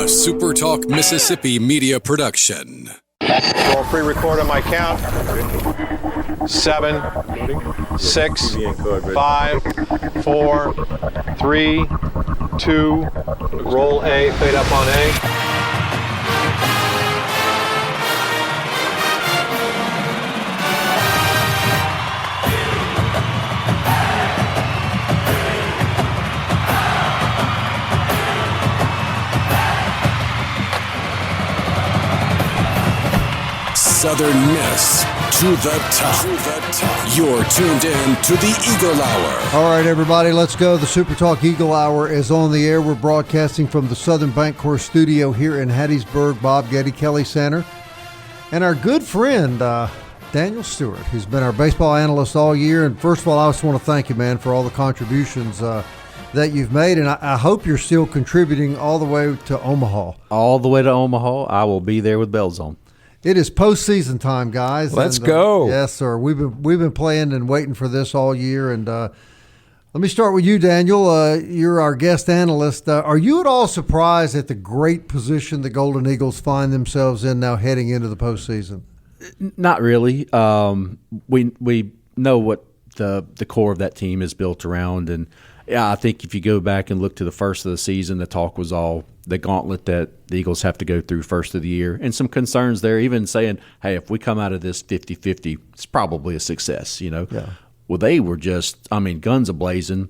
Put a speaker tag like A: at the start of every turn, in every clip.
A: SuperTalk Mississippi media production.
B: We'll pre-record on my count. 7, 6, 5, 4, 3, 2. Roll A, fade up on A.
A: Southern Miss to the top. You're tuned in to the Eagle Hour.
C: All right, everybody, let's go. The SuperTalk Eagle Hour is on the air. We're broadcasting from the Southern Bancorp studio here in Hattiesburg. Bob Getty, Kelly Center, and our good friend Daniel Stewart, who's been our baseball analyst all year. And first of all, I just want to thank you, man, for all the contributions that you've made, and I hope you're still contributing all the way to Omaha.
D: All the way to Omaha. I will be there with bells on.
C: It is postseason time, guys.
E: Let's go.
C: Yes, sir. We've been playing and waiting for this all year. And let me start with you, Daniel. You're our guest analyst. Are you at all surprised at the great position the Golden Eagles find themselves in now heading into the postseason?
D: Not really. We know what the core of that team is built around, and yeah, I think if you go back and look to the first of the season, the talk was all the gauntlet that the Eagles have to go through first of the year, and some concerns there, even saying, hey, if we come out of this 50-50, it's probably a success, you know. Yeah. Well, they were just, guns a-blazing.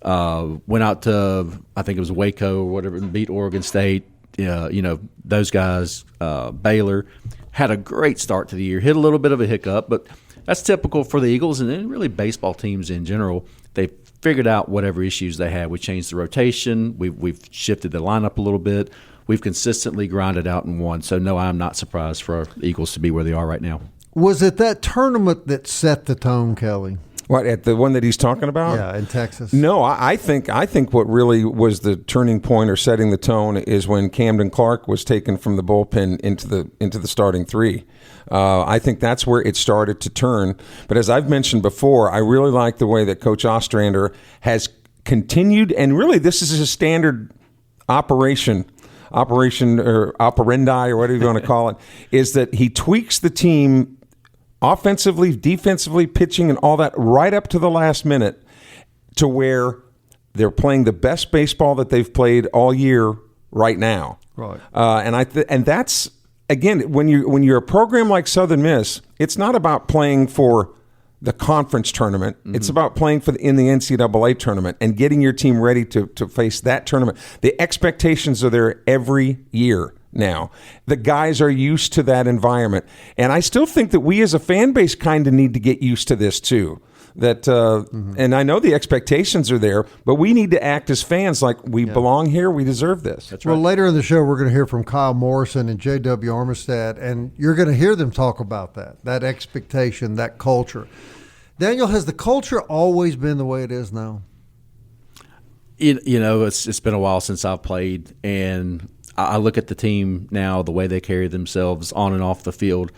D: Went out to, I think it was Waco or whatever, and beat Oregon State. Those guys, Baylor, had a great start to the year. Hit a little bit of a hiccup, but that's typical for the Eagles and then really baseball teams in general. They figured out whatever issues they had. We changed the rotation. We've shifted the lineup a little bit. We've consistently grinded out and won. So, no, I'm not surprised for our Eagles to be where they are right now.
C: Was it that tournament that set the tone, Kelly?
E: What, at the one that he's talking about?
C: Yeah, in Texas.
E: No, I think what really was the turning point or setting the tone is when Camden Clark was taken from the bullpen into the starting three. I think that's where it started to turn. But as I've mentioned before, I really like the way that Coach Ostrander has continued, and really this is a standard operation or operandi or whatever you want to call it, is that he tweaks the team offensively, defensively, pitching, and all that right up to the last minute to where they're playing the best baseball that they've played all year right now.
C: Right.
E: And that's, again, when you're a program like Southern Miss, it's not about playing for the conference tournament. Mm-hmm. It's about playing in the NCAA tournament and getting your team ready to face that tournament. The expectations are there every year now. The guys are used to that environment. And I still think that we as a fan base kind of need to get used to this too. And I know the expectations are there, but we need to act as fans like we belong here, we deserve this.
C: That's right. Well, later in the show, we're going to hear from Kyle Morrison and JW Armistead, and you're going to hear them talk about that expectation, that culture. Daniel, has the culture always been the way it is now?
D: It's been a while since I've played, and I look at the team now, the way they carry themselves on and off the field.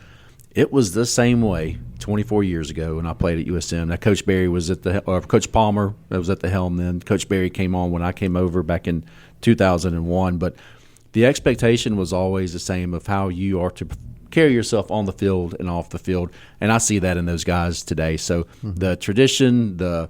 D: It was the same way 24 years ago when I played at USM. Now, Coach Barry was Coach Palmer was at the helm then. Coach Barry came on when I came over back in 2001. But the expectation was always the same of how you are to carry yourself on the field and off the field. And I see that in those guys today. So the tradition, the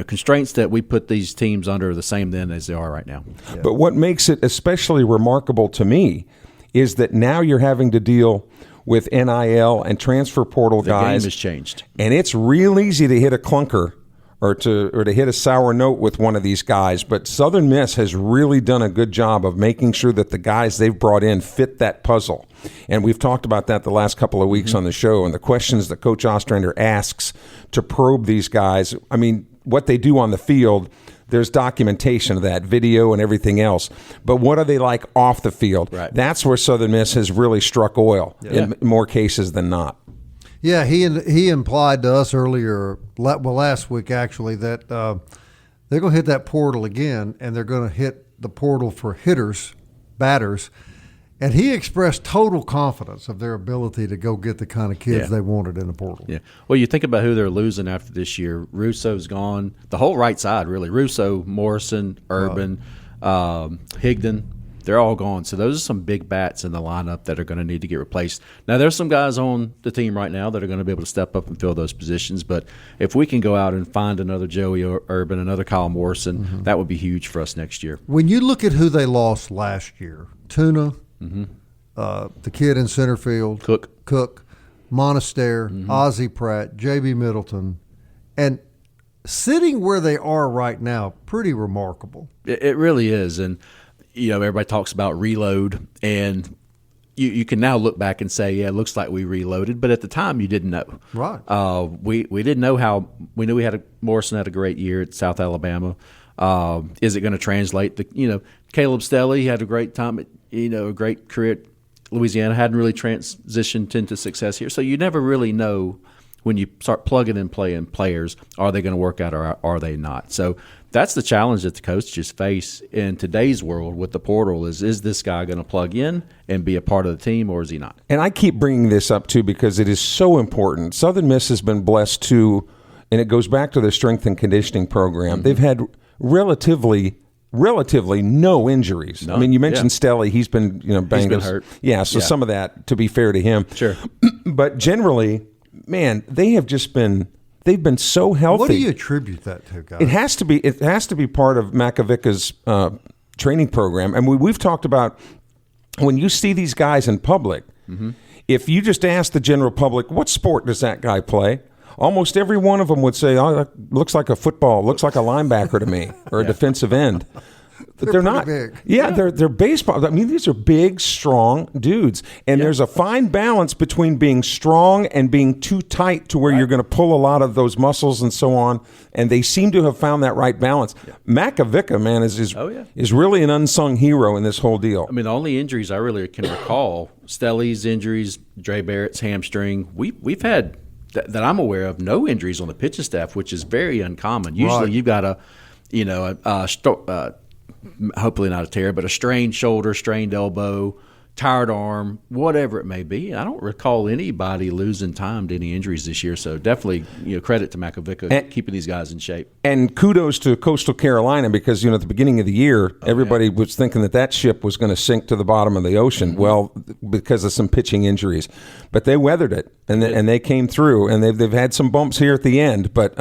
D: constraints that we put these teams under are the same then as they are right now.
E: Yeah. But what makes it especially remarkable to me is that now you're having to deal with NIL and transfer portal guys.
D: The game has changed.
E: And it's real easy to hit a clunker or to hit a sour note with one of these guys. But Southern Miss has really done a good job of making sure that the guys they've brought in fit that puzzle. And we've talked about that the last couple of weeks on the show, and the questions that Coach Ostrander asks to probe these guys. I mean, what they do on the field, there's documentation of that, video and everything else. But what are they like off the field?
D: Right.
E: That's where Southern Miss has really struck oil in more cases than not.
C: Yeah, he implied to us earlier, last week actually, that they're going to hit that portal again, and they're going to hit the portal for hitters, batters. And he expressed total confidence of their ability to go get the kind of kids they wanted in the portal.
D: Yeah. Well, you think about who they're losing after this year. Russo's gone. The whole right side, really. Russo, Morrison, Urban. Higdon. They're all gone. So those are some big bats in the lineup that are going to need to get replaced. Now, there's some guys on the team right now that are going to be able to step up and fill those positions. But if we can go out and find another Joey Urban, another Kyle Morrison, that would be huge for us next year.
C: When you look at who they lost last year, Tuna, the kid in center field, Cook, Monaster, Ozzie Pratt, J.B. Middleton, and sitting where they are right now, pretty remarkable.
D: It really is. And everybody talks about reload, and you can now look back and say, yeah, it looks like we reloaded, but at the time you didn't know.
C: Right.
D: We didn't know how. We knew Morrison had a great year at South Alabama. Is it going to translate? Caleb Stelly had a great time. A great career at Louisiana. Hadn't really transitioned into success here, so you never really know when you start plugging and playing players. Are they going to work out or are they not? So that's the challenge that the coaches face in today's world with the portal is this guy going to plug in and be a part of the team, or is he not?
E: And I keep bringing this up, too, because it is so important. Southern Miss has been blessed, too, and it goes back to their strength and conditioning program. They've had relatively no injuries.
D: No.
E: I mean, you mentioned Stelly. He's been, banged.
D: He's been hurt.
E: Yeah, so some of that, to be fair to him.
D: Sure.
E: But generally, man, they've been so healthy.
C: What do you attribute that to, guys?
E: It has to be part of Makovica's training program. And we've talked about when you see these guys in public, if you just ask the general public, what sport does that guy play? Almost every one of them would say, oh, that looks like a football, looks like a linebacker to me, or a defensive end. But they're not
C: big.
E: Yeah, they're baseball. I mean, these are big, strong dudes. And there's a fine balance between being strong and being too tight to where you're going to pull a lot of those muscles and so on. And they seem to have found that right balance. Makovica, man, is really an unsung hero in this whole deal.
D: I mean, the only injuries I really can recall, Stelly's injuries, Dre Barrett's hamstring, we've had, that I'm aware of, no injuries on the pitching staff, which is very uncommon. Usually you've got hopefully not a tear, but a strained shoulder, strained elbow, tired arm, whatever it may be. I don't recall anybody losing time to any injuries this year, so definitely credit to Makovica keeping these guys in shape.
E: And kudos to Coastal Carolina because, at the beginning of the year, everybody was thinking that ship was going to sink to the bottom of the ocean, well, because of some pitching injuries. But they weathered it, and they came through, and they've had some bumps here at the end, but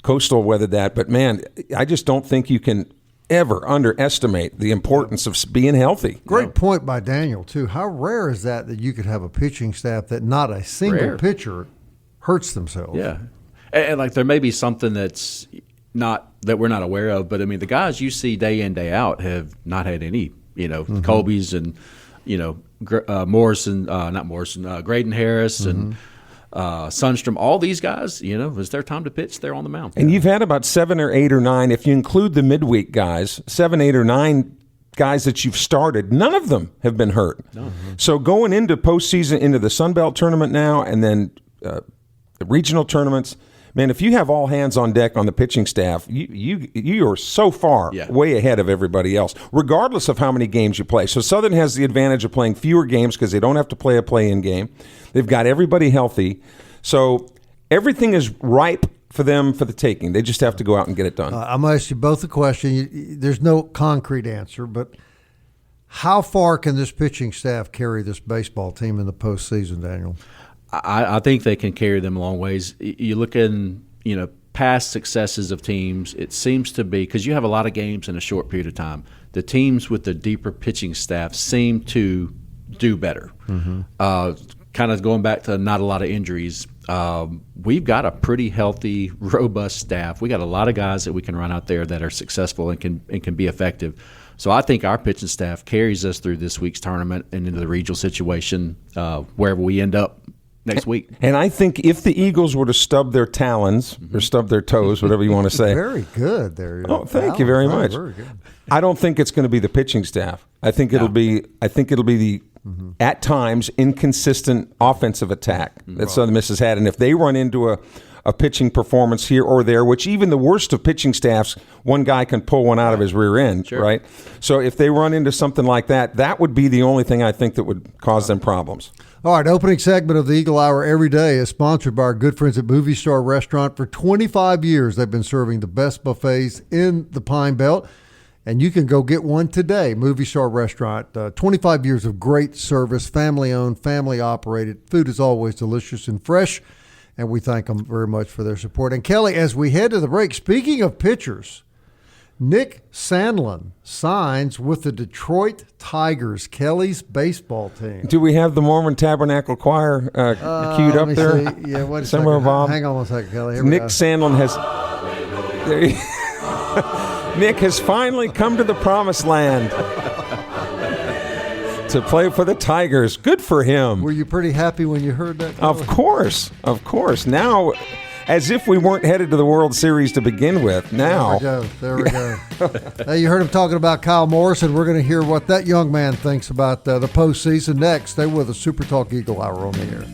E: Coastal weathered that. But, man, I just don't think you can ever underestimate the importance of being healthy.
C: Great point by Daniel, too. How rare is that you could have a pitching staff that not a single pitcher hurts themselves?
D: Yeah. And there may be something that we're not aware of, but I mean, the guys you see day in, day out have not had any, Colby's and, Graydon Harris and Sundstrom, all these guys, it's their time to pitch. They're on the mound.
E: And you've had about 7 or 8 or 9, if you include the midweek guys, 7, 8 or 9 guys that you've started, none of them have been hurt. No. So going into postseason, into the Sun Belt tournament now, and then the regional tournaments, man, if you have all hands on deck on the pitching staff, you are so far way ahead of everybody else, regardless of how many games you play. So Southern has the advantage of playing fewer games because they don't have to play a play-in game. They've got everybody healthy. So everything is ripe for them for the taking. They just have to go out and get it done.
C: I'm going to ask you both a question. There's no concrete answer, but how far can this pitching staff carry this baseball team in the postseason, Daniel?
D: I think they can carry them a long ways. You look in, past successes of teams, it seems to be, because you have a lot of games in a short period of time, the teams with the deeper pitching staff seem to do better. Kind of going back to not a lot of injuries, we've got a pretty healthy, robust staff. We got a lot of guys that we can run out there that are successful and can be effective. So I think our pitching staff carries us through this week's tournament and into the regional situation wherever we end up next week.
E: And I think if the Eagles were to stub their talons or stub their toes, whatever you want to say.
C: Very good there.
E: Oh, thank you very much.
C: Very good.
E: I don't think it's going to be the pitching staff. I think it'll be the at times inconsistent offensive attack that Southern Miss has had. And if they run into a pitching performance here or there, which even the worst of pitching staffs, one guy can pull one out of his rear end, right? So if they run into something like that, that would be the only thing I think that would cause them problems.
C: All right, opening segment of the Eagle Hour every day is sponsored by our good friends at Movie Star Restaurant. For 25 years, they've been serving the best buffets in the Pine Belt. And you can go get one today. Movie Star Restaurant, 25 years of great service, family-owned, family-operated. Food is always delicious and fresh, and we thank them very much for their support. And, Kelly, as we head to the break, speaking of pitchers, Nick Sandlin signs with the Detroit Tigers, Kelly's baseball team.
E: Do we have the Mormon Tabernacle Choir queued up there?
C: See. Yeah, wait a
E: somewhere,
C: second.
E: Bob.
C: Hang on one second, Kelly.
E: Nick Sandlin has. Nick has finally come to the promised land to play for the Tigers. Good for him.
C: Were you pretty happy when you heard that, Kelly?
E: Of course. Now, as if we weren't headed to the World Series to begin with. Now.
C: There we go. Hey, you heard him talking about Kyle Morrison. We're going to hear what that young man thinks about the postseason next. Stay with us. Super Talk Eagle Hour on the air.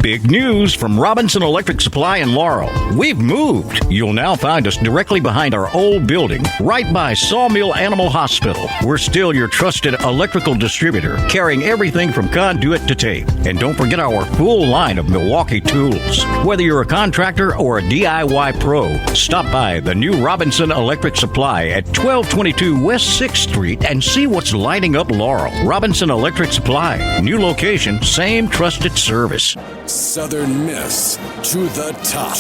F: Big news from Robinson Electric Supply in Laurel. We've moved. You'll now find us directly behind our old building, right by Sawmill Animal Hospital. We're still your trusted electrical distributor, carrying everything from conduit to tape. And don't forget our full line of Milwaukee tools. Whether you're a contractor or a DIY pro, stop by the new Robinson Electric Supply at 1222 West 6th Street and see what's lighting up Laurel. Robinson Electric Supply. New location, same trusted service.
A: Southern Miss to the top.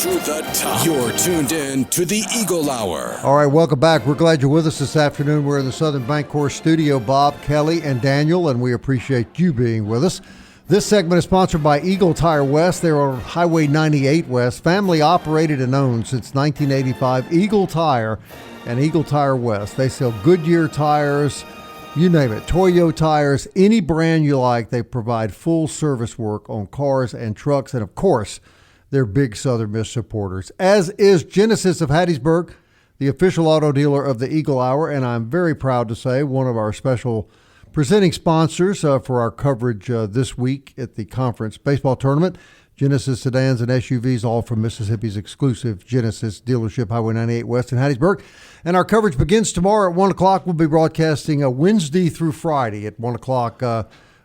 A: You're tuned in to the Eagle Hour.
C: All right, welcome back. We're glad you're with us this afternoon. We're in the Southern Bancorp studio, Bob, Kelly, and Daniel, and we appreciate you being with us. This segment is sponsored by Eagle Tire West. They're on Highway 98 West, family operated and owned since 1985. Eagle Tire and Eagle Tire West. They sell Goodyear tires, you name it, Toyo tires, any brand you like. They provide full service work on cars and trucks. And, of course, they're big Southern Miss supporters, as is Genesis of Hattiesburg, the official auto dealer of the Eagle Hour. And I'm very proud to say one of our special presenting sponsors for our coverage this week at the conference baseball tournament. Genesis sedans and SUVs, all from Mississippi's exclusive Genesis dealership, Highway 98 West in Hattiesburg. And our coverage begins tomorrow at 1 o'clock. We'll be broadcasting Wednesday through Friday at 1 o'clock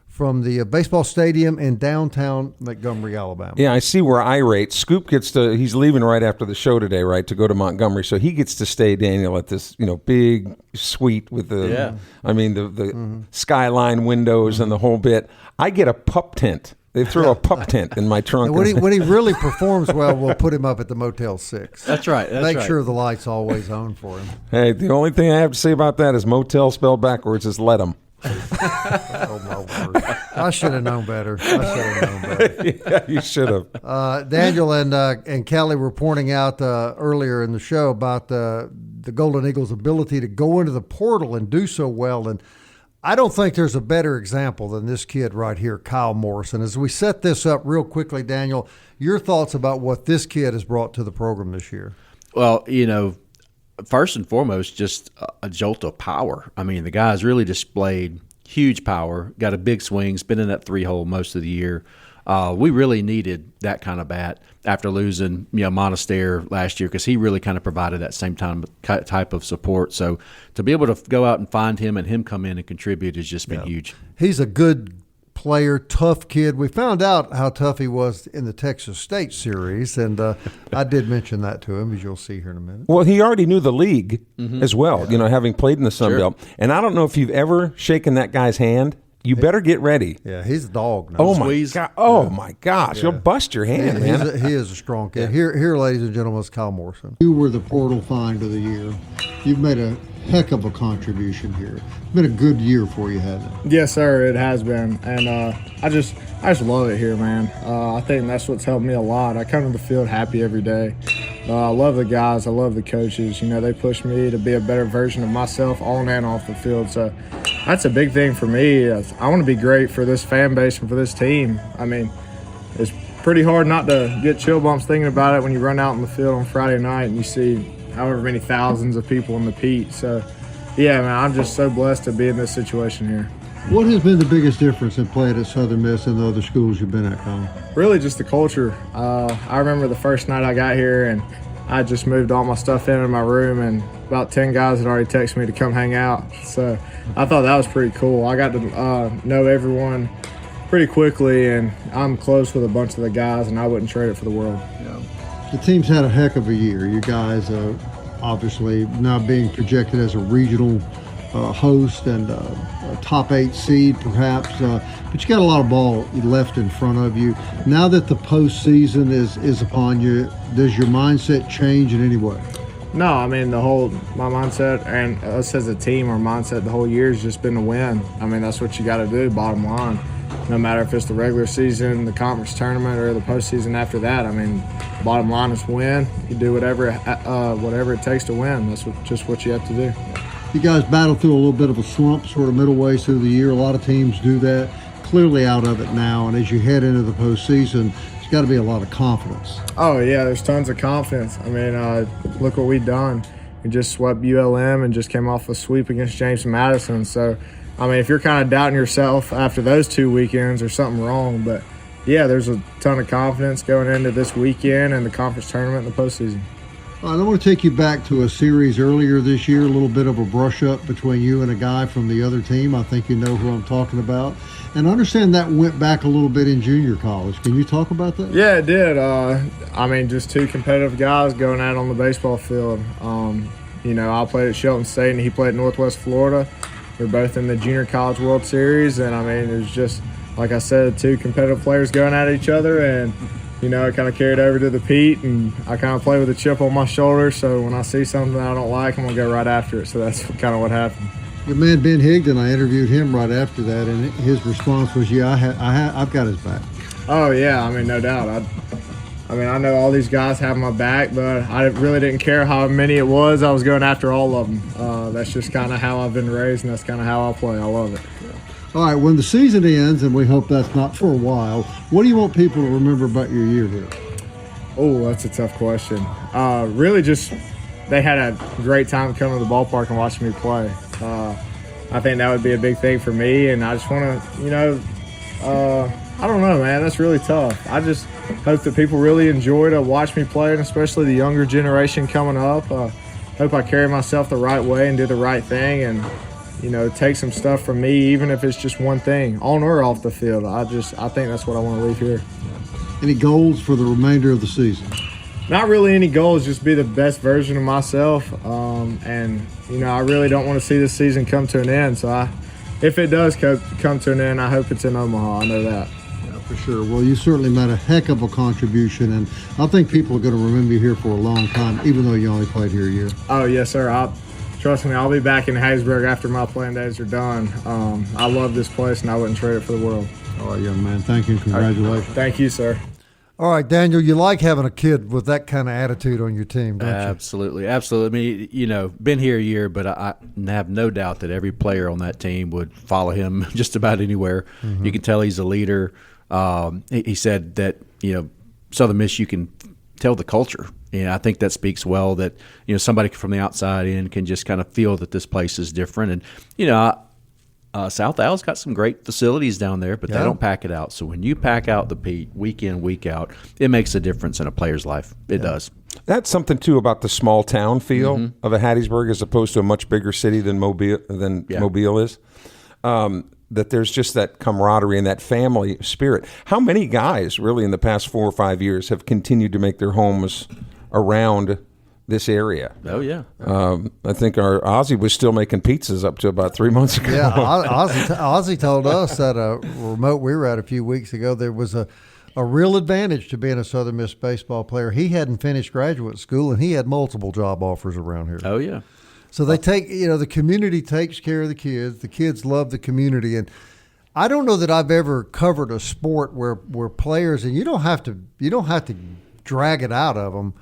C: from the baseball stadium in downtown Montgomery, Alabama.
E: Yeah, I see we're irate. Scoop gets to, he's leaving right after the show today, right, to go to Montgomery. So he gets to stay, Daniel, at this, big suite with the, the skyline windows and the whole bit. I get a pup tent. They throw a pup tent in my trunk.
C: When he really performs well, we'll put him up at the Motel 6.
D: That's right.
C: Make sure the light's always on for him.
E: Hey, the only thing I have to say about that is motel spelled backwards is let 'em.
C: Oh, my word. I should have known better.
E: Yeah, you should have.
C: Daniel and Kelly were pointing out earlier in the show about the Golden Eagles' ability to go into the portal and do so well. And I don't think there's a better example than this kid right here, Kyle Morrison. As we set this up real quickly, Daniel, your thoughts about what this kid has brought to the program this year?
D: Well, first and foremost, just a jolt of power. I mean, the guy's really displayed huge power, got a big swing, has been in that 3-hole most of the year. We really needed that kind of bat after losing Monastir last year, because he really kind of provided that same type of support. So to be able to go out and find him and him come in and contribute has just been huge.
C: He's a good player, tough kid. We found out how tough he was in the Texas State series, and I did mention that to him, as you'll see here in a minute.
E: Well, he already knew the league as well, having played in the Sun Belt. And I don't know if you've ever shaken that guy's hand. You better get ready.
C: Yeah, he's a dog now.
E: Oh, my God. Oh, my gosh. You'll bust your hand, man.
C: He is a strong kid. Here, ladies and gentlemen, is Kyle Morrison. You were the portal find of the year. You've made a heck of a contribution here. It's been a good year for you, hasn't it?
G: Yes, sir, it has been. And I just love it here, man. I think that's what's helped me a lot. I come to the field happy every day. I love the guys. I love the coaches. You know, they push me to be a better version of myself on and off the field. So that's a big thing for me. I want to be great for this fan base and for this team. I mean, it's pretty hard not to get chill bumps thinking about it when you run out in the field on Friday night and you see however many thousands of people in the Pete. So, yeah, man, I'm just so blessed to be in this situation here.
C: What has been the biggest difference in playing at Southern Miss and the other schools you've been at, Colin?
G: Really just the culture. I remember the first night I got here and I just moved all my stuff into my room and about 10 guys had already texted me to come hang out. So I thought that was pretty cool. I got to know everyone pretty quickly, and I'm close with a bunch of the guys, and I wouldn't trade it for the world.
C: Yeah. The team's had a heck of a year. You guys obviously now being projected as a regional host and a top 8 seed perhaps, but you got a lot of ball left in front of you. Now that the postseason is upon you, does your mindset change in any way?
G: No, I mean, my mindset and us as a team, our mindset the whole year has just been to win. I mean, that's what you got to do, bottom line. No matter if it's the regular season, the conference tournament, or the postseason after that. I mean, bottom line is win. You do whatever it takes to win. That's just what you have to do.
C: You guys battled through a little bit of a slump sort of middle ways through the year. A lot of teams do that. Clearly out of it now, and as you head into the postseason, there's got to be a lot of confidence.
G: Oh, yeah, there's tons of confidence. I mean, look what we've done. We just swept ULM and just came off a sweep against James Madison. So, I mean, if you're kind of doubting yourself after those 2 weekends, there's something wrong. But, yeah, there's a ton of confidence going into this weekend and the conference tournament and the postseason.
C: I want to take you back to a series earlier this year, a little bit of a brush-up between you and a guy from the other team. I think you know who I'm talking about. And I understand that went back a little bit in junior college. Can you talk about that?
G: Yeah, it did. I mean, just 2 competitive guys going out on the baseball field. You know, I played at Shelton State and he played at Northwest Florida. We're both in the Junior College World Series, and I mean, it was just, like I said, 2 competitive players going at each other, and, you know, it kind of carried over to the Pete, and I kind of play with a chip on my shoulder, so when I see something I don't like, I'm going to go right after it, so that's kind of what happened.
C: Your man Ben Higdon, I interviewed him right after that, and his response was, yeah, I've got his back.
G: Oh, yeah, I mean, no doubt. I mean, I know all these guys have my back, but I really didn't care how many it was. I was going after all of them. That's just kind of how I've been raised, and that's kind of how I play. I love it.
C: All right, when the season ends, and we hope that's not for a while, what do you want people to remember about your year here?
G: Oh, that's a tough question. Really just they had a great time coming to the ballpark and watching me play. I think that would be a big thing for me, and I just want to, you know, I don't know, man. That's really tough. I just hope that people really enjoy to watch me play, and especially the younger generation coming up. Hope I carry myself the right way and do the right thing, and, you know, take some stuff from me, even if it's just one thing, on or off the field. I think that's what I want to leave here.
C: Any goals for the remainder of the season?
G: Not really any goals, just be the best version of myself. And, you know, I really don't want to see this season come to an end. So if it does come to an end, I hope it's in Omaha. I know that.
C: Yeah, for sure. Well, you certainly made a heck of a contribution, and I think people are going to remember you here for a long time, even though you only played here a year.
G: Oh, yes, sir. Trust me, I'll be back in Hattiesburg after my playing days are done. I love this place, and I wouldn't trade it for the world.
C: All right, young man. Thank you and congratulations.
G: Thank you, sir.
C: All right, Daniel, you like having a kid with that kind of attitude on your team, don't you?
D: Absolutely. I mean, you know, been here a year, but I have no doubt that every player on that team would follow him just about anywhere. Mm-hmm. You can tell he's a leader. He said that, you know, Southern Miss, you can tell the culture. And I think that speaks well that, you know, somebody from the outside in can just kind of feel that this place is different. And, you know, South Al's got some great facilities down there, but they don't pack it out. So when you pack out the Pete week in, week out, it makes a difference in a player's life. It does.
E: That's something, too, about the small town feel of a Hattiesburg as opposed to a much bigger city than Mobile is. That there's just that camaraderie and that family spirit. How many guys, really, in the past 4 or 5 years have continued to make their homes around this area?
D: Oh, yeah.
E: I think our Ozzy was still making pizzas up to about 3 months ago.
C: Yeah, Ozzy told us at a remote we were at a few weeks ago there was a real advantage to being a Southern Miss baseball player. He hadn't finished graduate school, and he had multiple job offers around here.
D: Oh, yeah.
C: So they take, you know, the community takes care of the kids. The kids love the community. And I don't know that I've ever covered a sport where players, and you don't have to drag it out of them,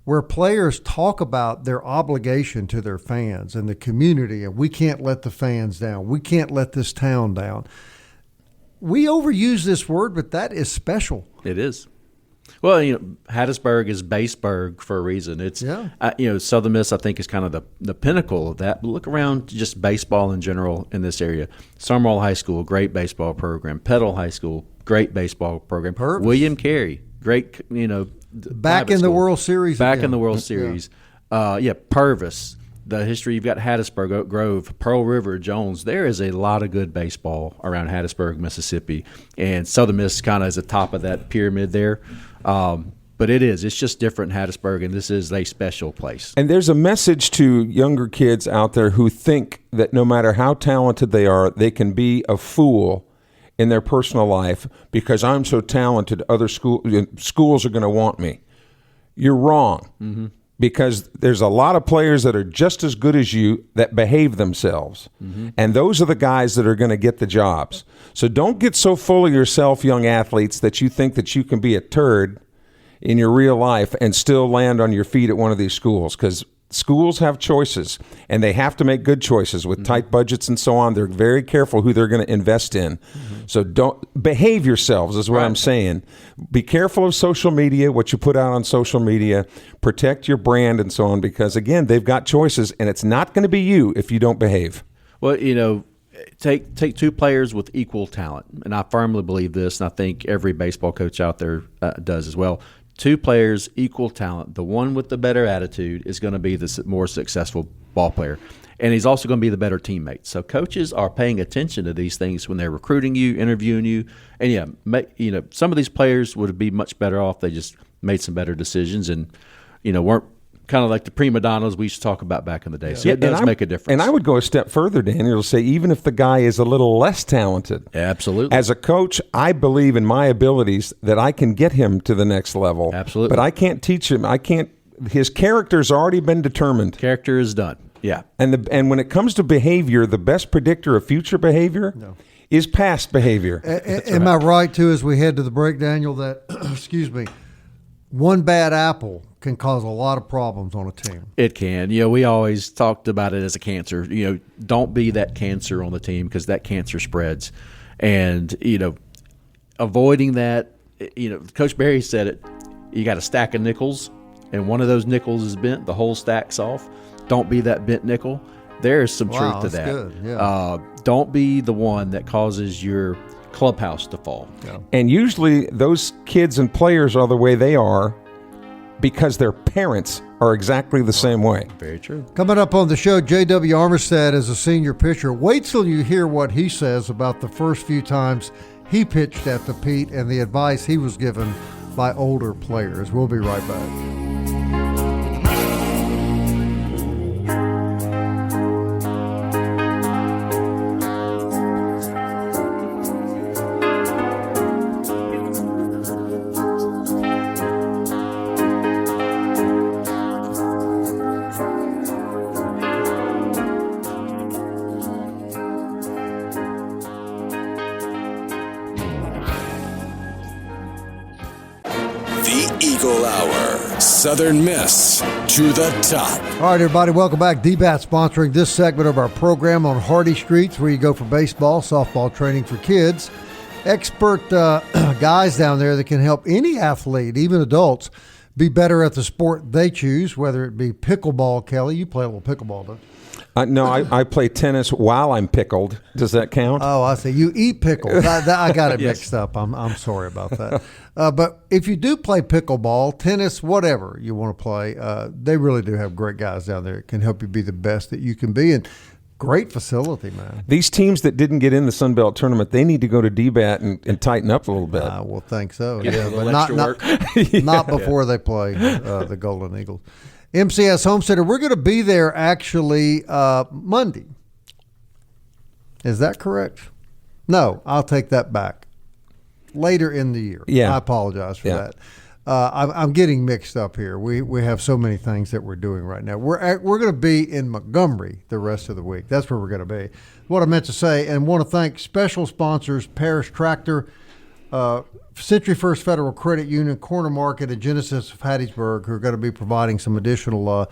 C: where players talk about their obligation to their fans and the community, and we can't let the fans down. We can't let this town down. We overuse this word, but that is special.
D: It is. Well, Hattiesburg is Baseburg for a reason. It's Southern Miss, I think, is kind of the pinnacle of that. But look around just baseball in general in this area. Summerall High School, great baseball program. Petal High School, great baseball program.
C: Purvis.
D: William Carey, great,
C: Back in the World Series.
D: Back in the World Series. Purvis. The history, you've got Hattiesburg, Oak Grove, Pearl River, Jones. There is a lot of good baseball around Hattiesburg, Mississippi. And Southern Miss kind of is the top of that pyramid there. But it's just different in Hattiesburg, and this is a special place.
E: And there's a message to younger kids out there who think that no matter how talented they are, they can be a fool in their personal life because I'm so talented, other schools are going to want me. You're wrong. Mm-hmm. Because there's a lot of players that are just as good as you that behave themselves. Mm-hmm. And those are the guys that are going to get the jobs. So don't get so full of yourself, young athletes, that you think that you can be a turd in your real life and still land on your feet at one of these schools. Because schools have choices, and they have to make good choices with tight budgets and so on. They're very careful who they're going to invest in. Mm-hmm. So don't behave yourselves is what I'm saying. Be careful of social media, what you put out on social media. Protect your brand and so on because, again, they've got choices, and it's not going to be you if you don't behave.
D: Well, take two players with equal talent, and I firmly believe this, and I think every baseball coach out there does as well. Two players, equal talent. The one with the better attitude is going to be the more successful ball player. And he's also going to be the better teammate. So coaches are paying attention to these things when they're recruiting you, interviewing you. And, some of these players would be much better off. They just made some better decisions and, weren't kind of like the prima donnas we used to talk about back in the day. So it does make a difference.
E: And I would go a step further, Daniel, to say even if the guy is a little less talented.
D: Absolutely.
E: As a coach, I believe in my abilities that I can get him to the next level.
D: Absolutely.
E: But I can't teach him. His character's already been determined.
D: Character is done. Yeah.
E: And when it comes to behavior, the best predictor of future behavior is past behavior.
C: Am I right, too, as we head to the break, Daniel, that, excuse me, one bad apple can cause a lot of problems on a team.
D: It can. We always talked about it as a cancer. Don't be that cancer on the team because that cancer spreads. And, avoiding that, Coach Barry said it, you got a stack of nickels, and one of those nickels is bent, the whole stack's off. Don't be that bent nickel. There is some truth to that.
C: Good. Yeah.
D: Don't be the one that causes your clubhouse to fall.
C: Yeah.
E: And usually those kids and players are the way they are because their parents are exactly the same way.
D: Very true.
C: Coming up on the show, JW Armistead is a senior pitcher. Wait till you hear what he says about the first few times he pitched at the Pete and the advice he was given by older players. We'll be right back.
A: Eagle Hour, Southern Miss to the top.
C: All right, everybody, welcome back. DBAT sponsoring this segment of our program on Hardy Streets, where you go for baseball, softball training for kids. Expert guys down there that can help any athlete, even adults, be better at the sport they choose, whether it be pickleball. Kelly, you play a little pickleball, don't you?
E: No, I play tennis while I'm pickled. Does that count?
C: Oh, I see. You eat pickles. I got it mixed up. I'm sorry about that. But if you do play pickleball, tennis, whatever you want to play, they really do have great guys down there that can help you be the best that you can be. And great facility, man.
E: These teams that didn't get in the Sun Belt tournament, they need to go to DBAT and tighten up a little bit.
C: Well, think so.
D: Yeah,
C: but not before they play the Golden Eagles. MCS Home Center, we're going to be there actually Monday. Is that correct? No, I'll take that back. Later in the year.
E: Yeah.
C: I apologize for that. I'm getting mixed up here. We have so many things that we're doing right now. We're going to be in Montgomery the rest of the week. That's where we're going to be. What I meant to say, and want to thank special sponsors, Parish Tractor, Century First Federal Credit Union, Corner Market, and Genesis of Hattiesburg, who are going to be providing some additional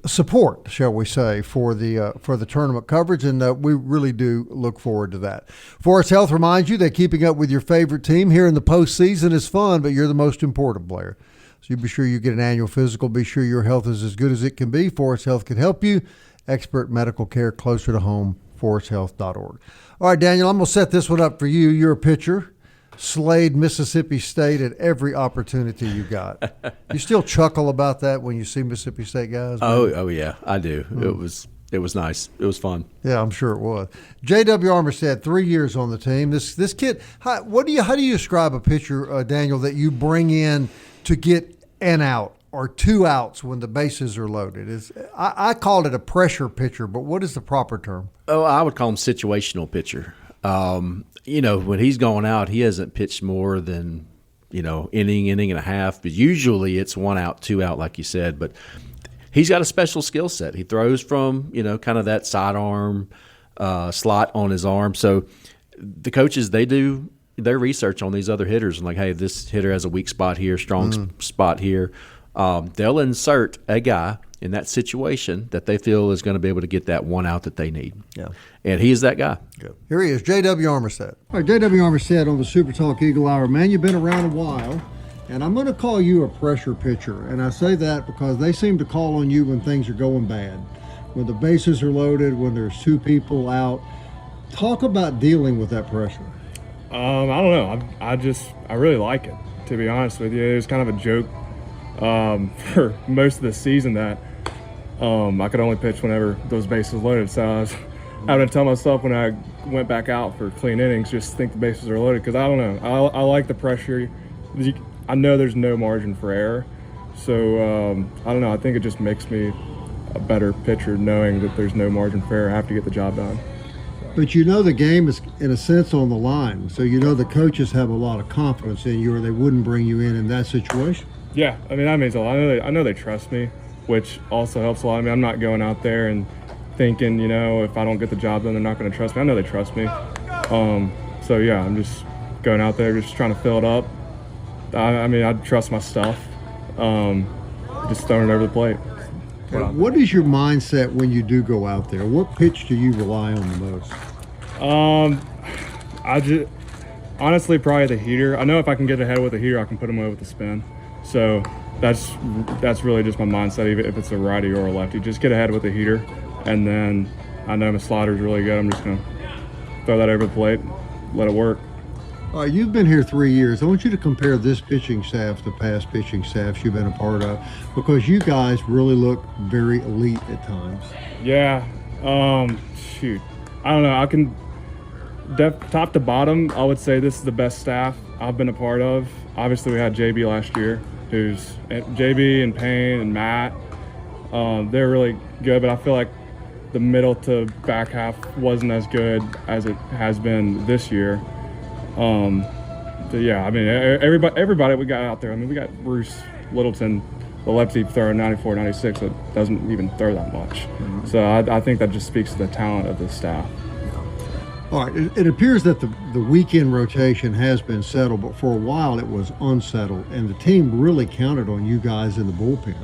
C: support, shall we say, for the tournament coverage, and we really do look forward to that. Forest Health reminds you that keeping up with your favorite team here in the postseason is fun, but you're the most important player. So you be sure you get an annual physical. Be sure your health is as good as it can be. Forest Health can help you. Expert medical care closer to home, foresthealth.org. All right, Daniel, I'm going to set this one up for you. You're a pitcher. Slayed Mississippi State at every opportunity you got. You still chuckle about that when you see Mississippi State guys?
D: Oh yeah, I do. It was nice. It was fun.
C: Yeah, I'm sure it was. JW Armistead, 3 years on the team. This kid, how do you describe a pitcher, Daniel, that you bring in to get an out or 2 outs when the bases are loaded? I called it a pressure pitcher, but what is the proper term?
D: Oh, I would call him situational pitcher. When he's going out, he hasn't pitched more than, inning and a half. But usually it's 1 out, 2 out, like you said. But he's got a special skill set. He throws from, kind of that sidearm slot on his arm. So the coaches, they do their research on these other hitters and like, hey, this hitter has a weak spot here, strong spot here. They'll insert a guy in that situation that they feel is going to be able to get that 1 out that they need. Yeah. And he is that guy.
C: Good. Here he is, JW Armistead. All right, JW Armistead on the SuperTalk Eagle Hour. Man, you've been around a while, and I'm going to call you a pressure pitcher. And I say that because they seem to call on you when things are going bad, when the bases are loaded, when there's 2 people out. Talk about dealing with that pressure.
G: I don't know. I really like it, to be honest with you. It was kind of a joke for most of the season that I could only pitch whenever those bases loaded. So I was having to tell myself when I went back out for clean innings, just think the bases are loaded, because I don't know. I like the pressure. I know there's no margin for error. So I don't know. I think it just makes me a better pitcher knowing that there's no margin for error. I have to get the job done.
C: But the game is, in a sense, on the line. So the coaches have a lot of confidence in you, or they wouldn't bring you in that situation.
G: Yeah, I mean, that means a lot. I know they trust me, which also helps a lot. I mean, I'm not going out there and thinking, if I don't get the job done, they're not going to trust me. I know they trust me. So, yeah, I'm just going out there just trying to fill it up. I trust my stuff. Just throwing it over the plate.
C: What is your mindset when you do go out there? What pitch do you rely on the most?
G: Honestly, probably the heater. I know if I can get ahead with the heater, I can put them away with the spin. So that's really just my mindset, even if it's a righty or a lefty. Just get ahead with the heater, and then I know my slider's really good. I'm just going to throw that over the plate, let it work.
C: All right, you've been here 3 years. I want you to compare this pitching staff to past pitching staffs you've been a part of, because you guys really look very elite at times.
G: Yeah. Shoot. I don't know. I can top to bottom, I would say this is the best staff I've been a part of. Obviously, we had JB last year, who's JB and Payne and Matt. They're really good, but I feel like the middle to back half wasn't as good as it has been this year. So yeah, I mean, everybody we got out there. I mean, we got Bruce Littleton, the lefty, throwing 94, 96, that doesn't even throw that much. Mm-hmm. So I think that just speaks to the talent of the staff.
C: All right, it appears that the weekend rotation has been settled, but for a while it was unsettled, and the team really counted on you guys in the bullpen.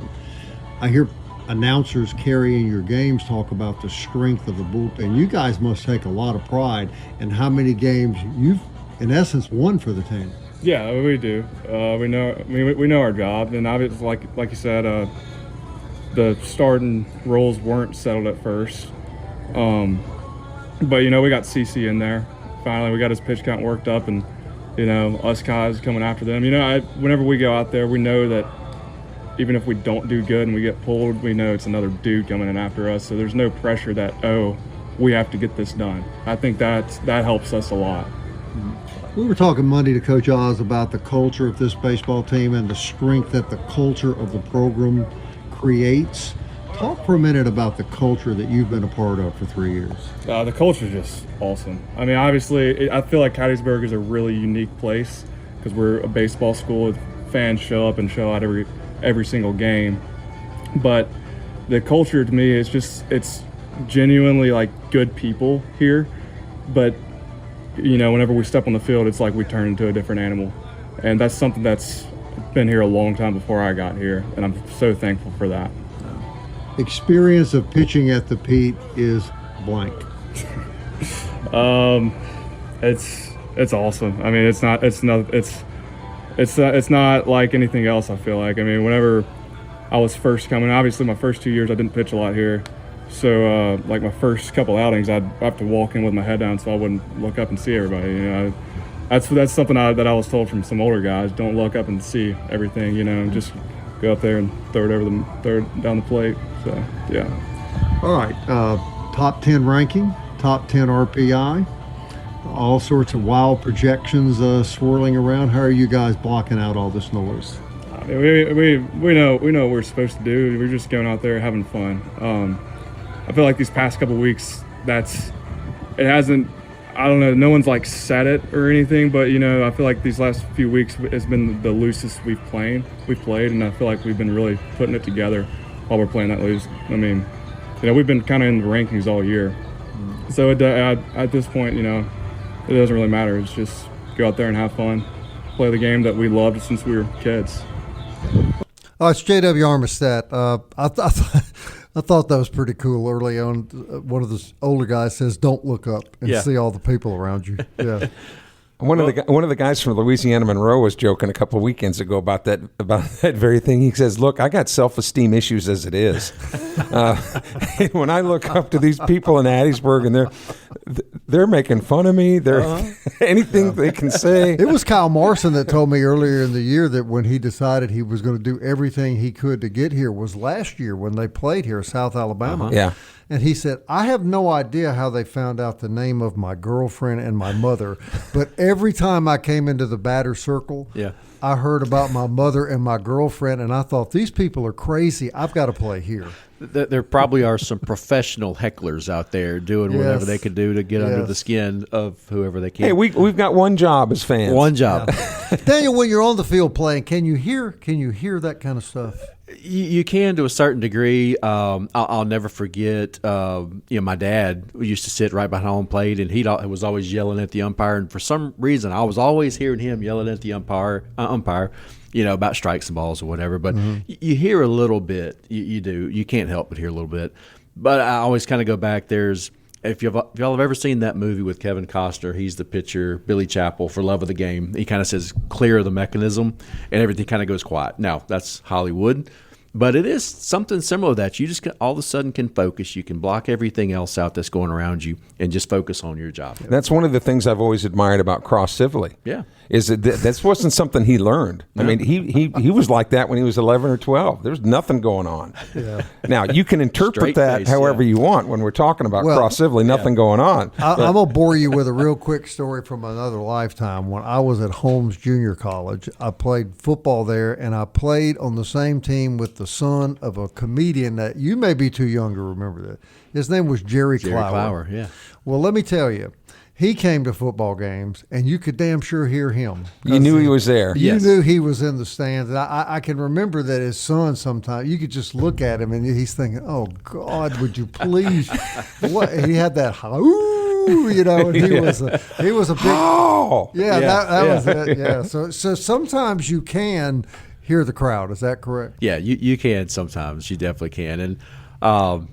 C: I hear announcers carrying your games talk about the strength of the bullpen. You guys must take a lot of pride in how many games you've, in essence, won for the team.
G: Yeah, we do. We know our job, and obviously, like you said, the starting roles weren't settled at first. But, we got CC in there. Finally, we got his pitch count worked up, and, us guys coming after them. Whenever we go out there, we know that even if we don't do good and we get pulled, we know it's another dude coming in after us. So there's no pressure that, we have to get this done. I think that helps us a lot.
C: We were talking Monday to Coach Oz about the culture of this baseball team and the strength that the culture of the program creates. Talk for a minute about the culture that you've been a part of for 3 years.
G: The culture is just awesome. I mean, obviously, I feel like Hattiesburg is a really unique place because we're a baseball school. Fans show up and show out every single game. But the culture to me is it's genuinely like good people here. But
H: whenever we step on the field, it's like we turn into a different animal. And that's something that's been here a long time before I got here, and I'm so thankful for that.
C: Experience of pitching at the Pete is blank.
H: It's awesome. I mean, it's not like anything else, I feel like. I mean, whenever I was first coming, obviously my first 2 years I didn't pitch a lot here. So like my first couple outings, I'd have to walk in with my head down so I wouldn't look up and see everybody. That's something that I was told from some older guys. Don't look up and see everything. Just go up there and throw it down the plate. So yeah.
C: All right. Top 10 ranking, top 10 RPI, all sorts of wild projections swirling around. How are you guys blocking out all this noise?
H: I mean, we know what we're supposed to do. We're just going out there having fun. I feel like these past couple weeks, I don't know, no one's like said it or anything, but I feel like these last few weeks has been the loosest we've played, and I feel like we've been really putting it together while we're playing that loose. I mean, we've been kind of in the rankings all year, so at this point, it doesn't really matter. It's just go out there and have fun, play the game that we loved since we were kids.
C: Oh, it's JW Armistead. I thought that was pretty cool early on. One of the older guys says, "Don't look up and see all the people around you." Yeah.
E: One of the guys from Louisiana Monroe was joking a couple of weekends ago about that very thing. He says, "Look, I got self-esteem issues as it is. When I look up to these people in Hattiesburg and they're making fun of me. They're anything they can say."
C: It was Kyle Morrison that told me earlier in the year that when he decided he was going to do everything he could to get here was last year when they played here, South Alabama.
E: Yeah.
C: And he said, "I have no idea how they found out the name of my girlfriend and my mother, but every time I came into the batter circle, I heard about my mother and my girlfriend, and I thought, these people are crazy. I've got to play here."
D: There probably are some professional hecklers out there doing whatever they could do to get under the skin of whoever they can.
E: Hey, we've got one job as fans.
D: One job.
C: Yeah. Daniel, when you're on the field playing, can you hear that kind of stuff?
D: You can to a certain degree. I'll never forget. My dad used to sit right behind home plate, and he was always yelling at the umpire. And for some reason, I was always hearing him yelling at the umpire. About strikes and balls or whatever. But you hear a little bit. You do. You can't help but hear a little bit. But I always kind of go back. If y'all have ever seen that movie with Kevin Costner, he's the pitcher, Billy Chappell, for Love of the Game. He kind of says, "Clear the mechanism," and everything kind of goes quiet. Now, that's Hollywood, but it is something similar to that. You just all of a sudden can focus. You can block everything else out that's going around you and just focus on your job.
E: That's one of the things I've always admired about Cross Sibley.
D: Yeah.
E: Is that wasn't something he learned. No. I mean, he was like that when he was 11 or 12. There's nothing going on.
C: Yeah.
E: Now, you can interpret that however you want when we're talking about Cross Sibley, nothing going on.
C: I'm going to bore you with a real quick story from another lifetime. When I was at Holmes Junior College, I played football there, and I played on the same team with the son of a comedian that you may be too young to remember that. His name was Jerry Clower.
D: Yeah.
C: Well, let me tell you. He came to football games, and you could damn sure hear him.
E: You knew he was there.
C: You knew he was in the stands. And I can remember that his son sometimes, you could just look at him, and he's thinking, "Oh, God, would you please?" What he had that, and he was a big, that was it. Yeah, so sometimes you can hear the crowd. Is that correct?
D: Yeah, you can sometimes. You definitely can. And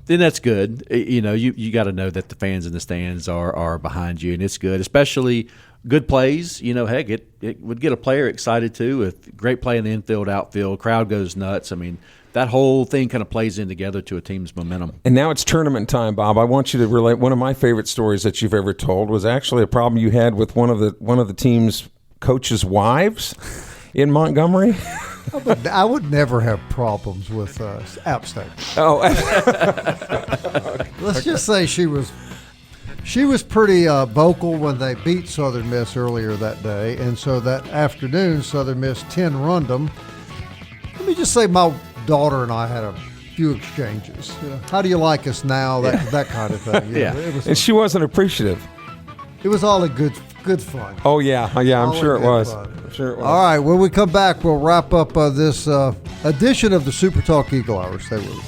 D: then that's good. You got to know that the fans in the stands are behind you, and it's good, especially good plays. Heck, it would get a player excited too. If great play in the infield, outfield, crowd goes nuts. I mean, that whole thing kind of plays in together to a team's momentum.
E: And now it's tournament time, Bob. I want you to relate. One of my favorite stories that you've ever told was actually a problem you had with one of the team's coaches' wives in Montgomery.
C: I would never have problems with App State.
E: Oh,
C: let's just say she was pretty vocal when they beat Southern Miss earlier that day, and so that afternoon Southern Miss 10-runned them. Let me just say my daughter and I had a few exchanges. How do you like us now? That kind of thing.
E: And she wasn't appreciative.
C: It was all a good fun.
E: Oh yeah, I'm sure it was. All
C: right, when we come back, we'll wrap up this edition of the SuperTalk Eagle Hour. Stay with us.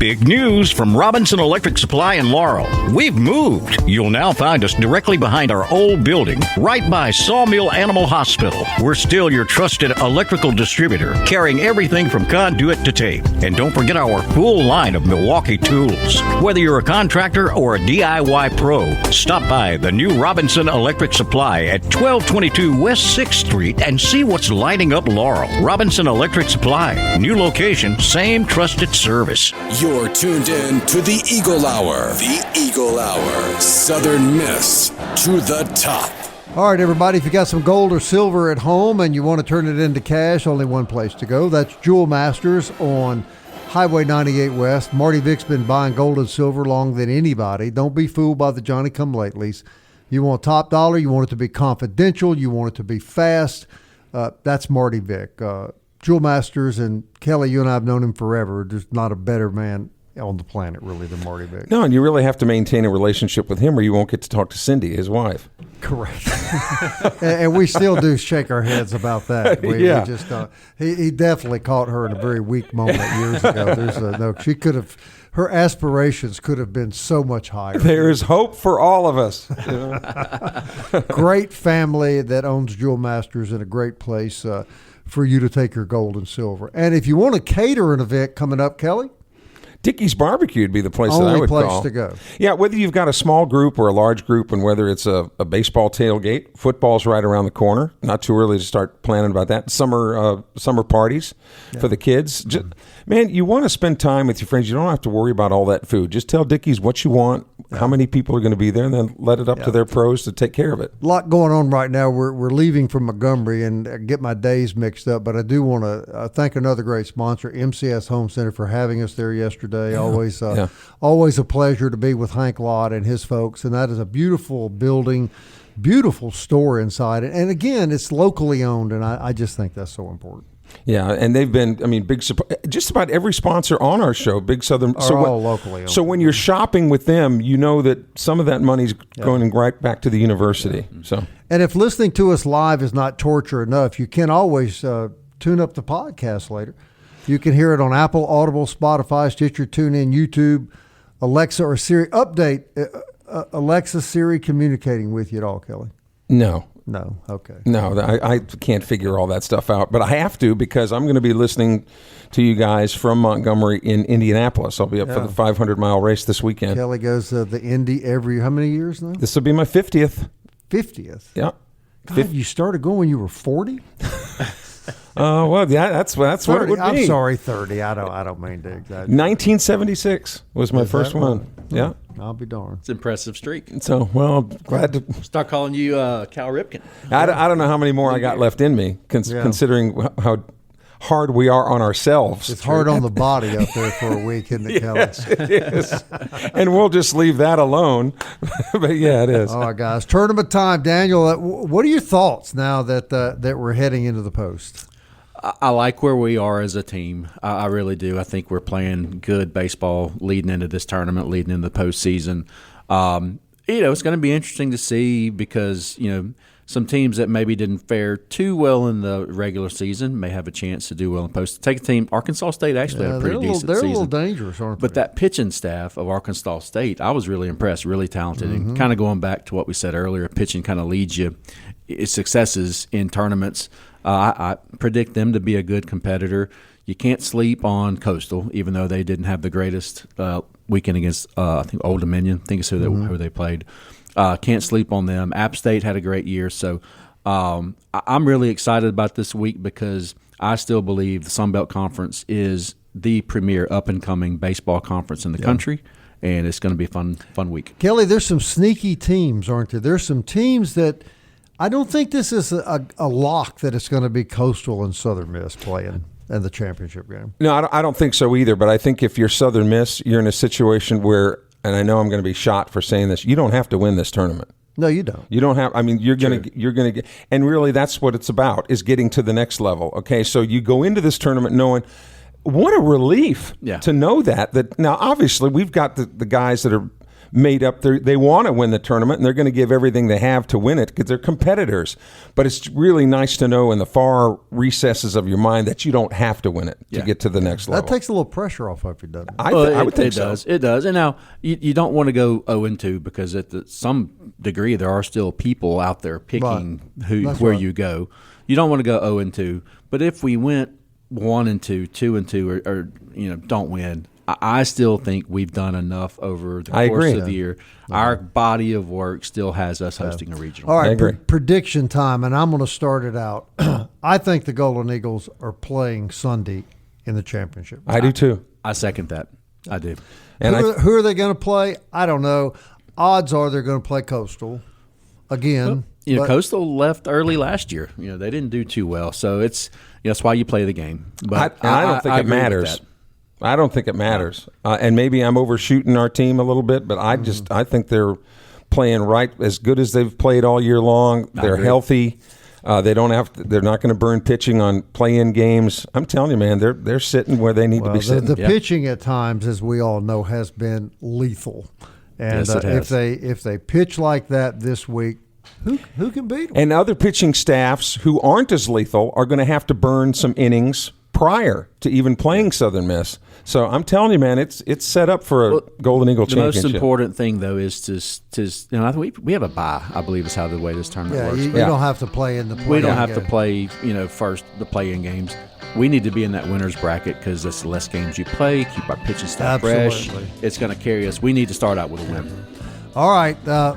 F: Big news from Robinson Electric Supply in Laurel. We've moved. You'll now find us directly behind our old building, right by Sawmill Animal Hospital. We're still your trusted electrical distributor, carrying everything from conduit to tape. And don't forget our full line of Milwaukee tools. Whether you're a contractor or a DIY pro, stop by the new Robinson Electric Supply at 1222 West 6th Street and see what's lighting up Laurel. Robinson Electric Supply. New location, same trusted service.
A: You're tuned in to the Eagle Hour. The Eagle Hour. Southern Miss to the top.
C: All right, everybody, if you got some gold or silver at home and you want to turn it into cash, only one place to go. That's Jewel Masters on Highway 98 West. Marty Vick's been buying gold and silver longer than anybody. Don't be fooled by the Johnny-come-latelys. You want top dollar, you want it to be confidential, you want it to be fast. That's Marty Vick. Jewel Masters, and Kelly, you and I have known him forever. There's not a better man on the planet, really, than Marty Vick.
E: No, and you really have to maintain a relationship with him or you won't get to talk to Cindy, his wife.
C: Correct. and we still do shake our heads about that. We just he definitely caught her in a very weak moment years ago. She could have, her aspirations could have been so much higher.
E: There is hope for all of us.
C: Great family that owns Jewel Masters in a great place for you to take your gold and silver. And if you want to cater an event coming up, Kelly,
E: Dickey's Barbecue would be the place that I would call.
C: Only place to go.
E: Yeah, whether you've got a small group or a large group, and whether it's a baseball tailgate, football's right around the corner. Not too early to start planning about that. Summer parties for the kids. Man, you want to spend time with your friends. You don't have to worry about all that food. Just tell Dickey's what you want, how many people are going to be there, and then let it up to their pros to take care of it.
C: A lot going on right now. We're leaving from Montgomery and get my days mixed up, but I do want to thank another great sponsor, MCS Home Center, for having us there yesterday. Always a pleasure to be with Hank Lott and his folks, and that is a beautiful building, beautiful store inside it. And again, it's locally owned, and I just think that's so important.
E: Yeah, and they've been, big support. Just about every sponsor on our show, Big Southern,
C: all locally owned.
E: So when you're shopping with them, you know that some of that money's going right back to the university. So,
C: and if listening to us live is not torture enough, you can always tune up the podcast later. You can hear it on Apple, Audible, Spotify, Stitcher, TuneIn, YouTube, Alexa, or Siri. Update, Alexa, Siri communicating with you at all, Kelly?
E: No.
C: Okay.
E: No, I can't figure all that stuff out, but I have to because I'm going to be listening to you guys from Montgomery in Indianapolis. I'll be up for the 500-mile race this weekend.
C: Kelly goes to the Indy how many years now?
E: This will be my 50th.
C: 50th?
E: Yeah.
C: God, you started going when you were 40?
E: Well, yeah, that's 30, what it would be.
C: I'm sorry, 30. I don't mean to exaggerate.
E: 1976 was my first one. Yeah.
C: I'll be darned.
D: It's an impressive streak.
E: So, well, glad to
D: start calling you Cal Ripken.
E: I don't know how many more I got left in me, considering how hard we are on ourselves.
C: It's hard on the body up there for a week, isn't it, Kelly?
E: Yes, it is. And we'll just leave that alone. But yeah, it is.
C: All right, guys. Tournament time. Daniel, what are your thoughts now that we're heading into the post?
D: I like where we are as a team. I really do. I think we're playing good baseball leading into this tournament, leading into the postseason. It's going to be interesting to see because, some teams that maybe didn't fare too well in the regular season may have a chance to do well in post. Take a team, Arkansas State actually had a pretty decent season.
C: They're a little dangerous, aren't they?
D: But that pitching staff of Arkansas State, I was really impressed, really talented. And kind of going back to what we said earlier, pitching kind of leads you successes in tournaments. I predict them to be a good competitor. You can't sleep on Coastal, even though they didn't have the greatest weekend against, I think, Old Dominion. I think it's who they played. Can't sleep on them. App State had a great year. So I'm really excited about this week because I still believe the Sun Belt Conference is the premier up-and-coming baseball conference in the country, and it's going to be a fun week.
C: Kelly, there's some sneaky teams, aren't there? There's some teams that I don't think this is a lock that it's going to be Coastal and Southern Miss playing in the championship game.
E: No, I don't think so either, but I think if you're Southern Miss, you're in a situation where, and I know I'm going to be shot for saying this, you don't have to win this tournament.
C: No, you don't.
E: You don't have. You're going to get, and really that's what it's about, is getting to the next level. Okay, so you go into this tournament knowing, what a relief to know that now obviously we've got the guys that are made up. They want to win the tournament, and they're going to give everything they have to win it because they're competitors. But it's really nice to know in the far recesses of your mind that you don't have to win it to get to the next level.
C: That takes a little pressure off of you, doesn't it?
E: I would think so.
D: It does. And now you don't want to go 0-2 because at some degree there are still people out there picking where you go. You don't want to go 0-2. But if we went 1-2, 2-2, or don't win, I still think we've done enough over the course of the year. Our body of work still has us hosting a regional.
C: All right, prediction time, and I'm going to start it out. I think the Golden Eagles are playing Sunday in the championship.
E: I do too.
D: I second that. I do.
C: And who are they going to play? I don't know. Odds are they're going to play Coastal again.
D: Well, Coastal left early last year. They didn't do too well, so that's why you play the game. But
E: I don't think it matters. I don't think it matters. And maybe I'm overshooting our team a little bit, but I think they're playing right as good as they've played all year long. They're healthy. They're not going to burn pitching on play-in games. I'm telling you, man, they're sitting where they need to be sitting.
C: The pitching at times, as we all know, has been lethal. And
D: yes, it has.
C: if they pitch like that this week, who can beat them?
E: And other pitching staffs who aren't as lethal are going to have to burn some innings prior to even playing Southern Miss. So I'm telling you, man, it's set up for a Golden Eagle championship.
D: The most important thing, though, is to I think we have a bye, I believe is how the way this tournament works.
C: You don't have to play in the play-in
D: We don't have
C: game.
D: to play, first the play-in games. We need to be in that winner's bracket because that's the less games you play, keep our pitching staff fresh. It's going to carry us. We need to start out with a win.
C: All right,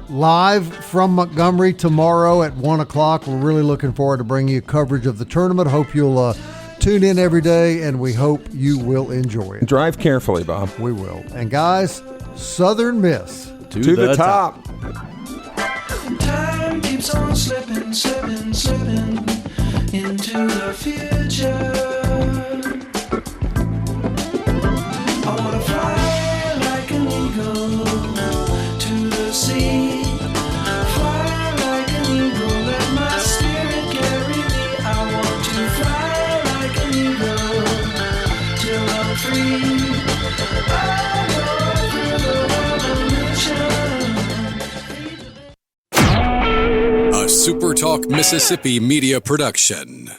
C: live from Montgomery tomorrow at 1 o'clock. We're really looking forward to bringing you coverage of the tournament. Hope you'll tune in every day, and we hope you will enjoy it.
E: Drive carefully, Bob.
C: We will. And guys, Southern Miss.
E: To the top.
I: Time keeps on slipping, slipping, slipping into the future. I want to fly like an eagle to the sea. Fly like an eagle, let my spirit carry me. I want to fly like an eagle till I'm free. I go through the revolution.
A: A SuperTalk Mississippi media production.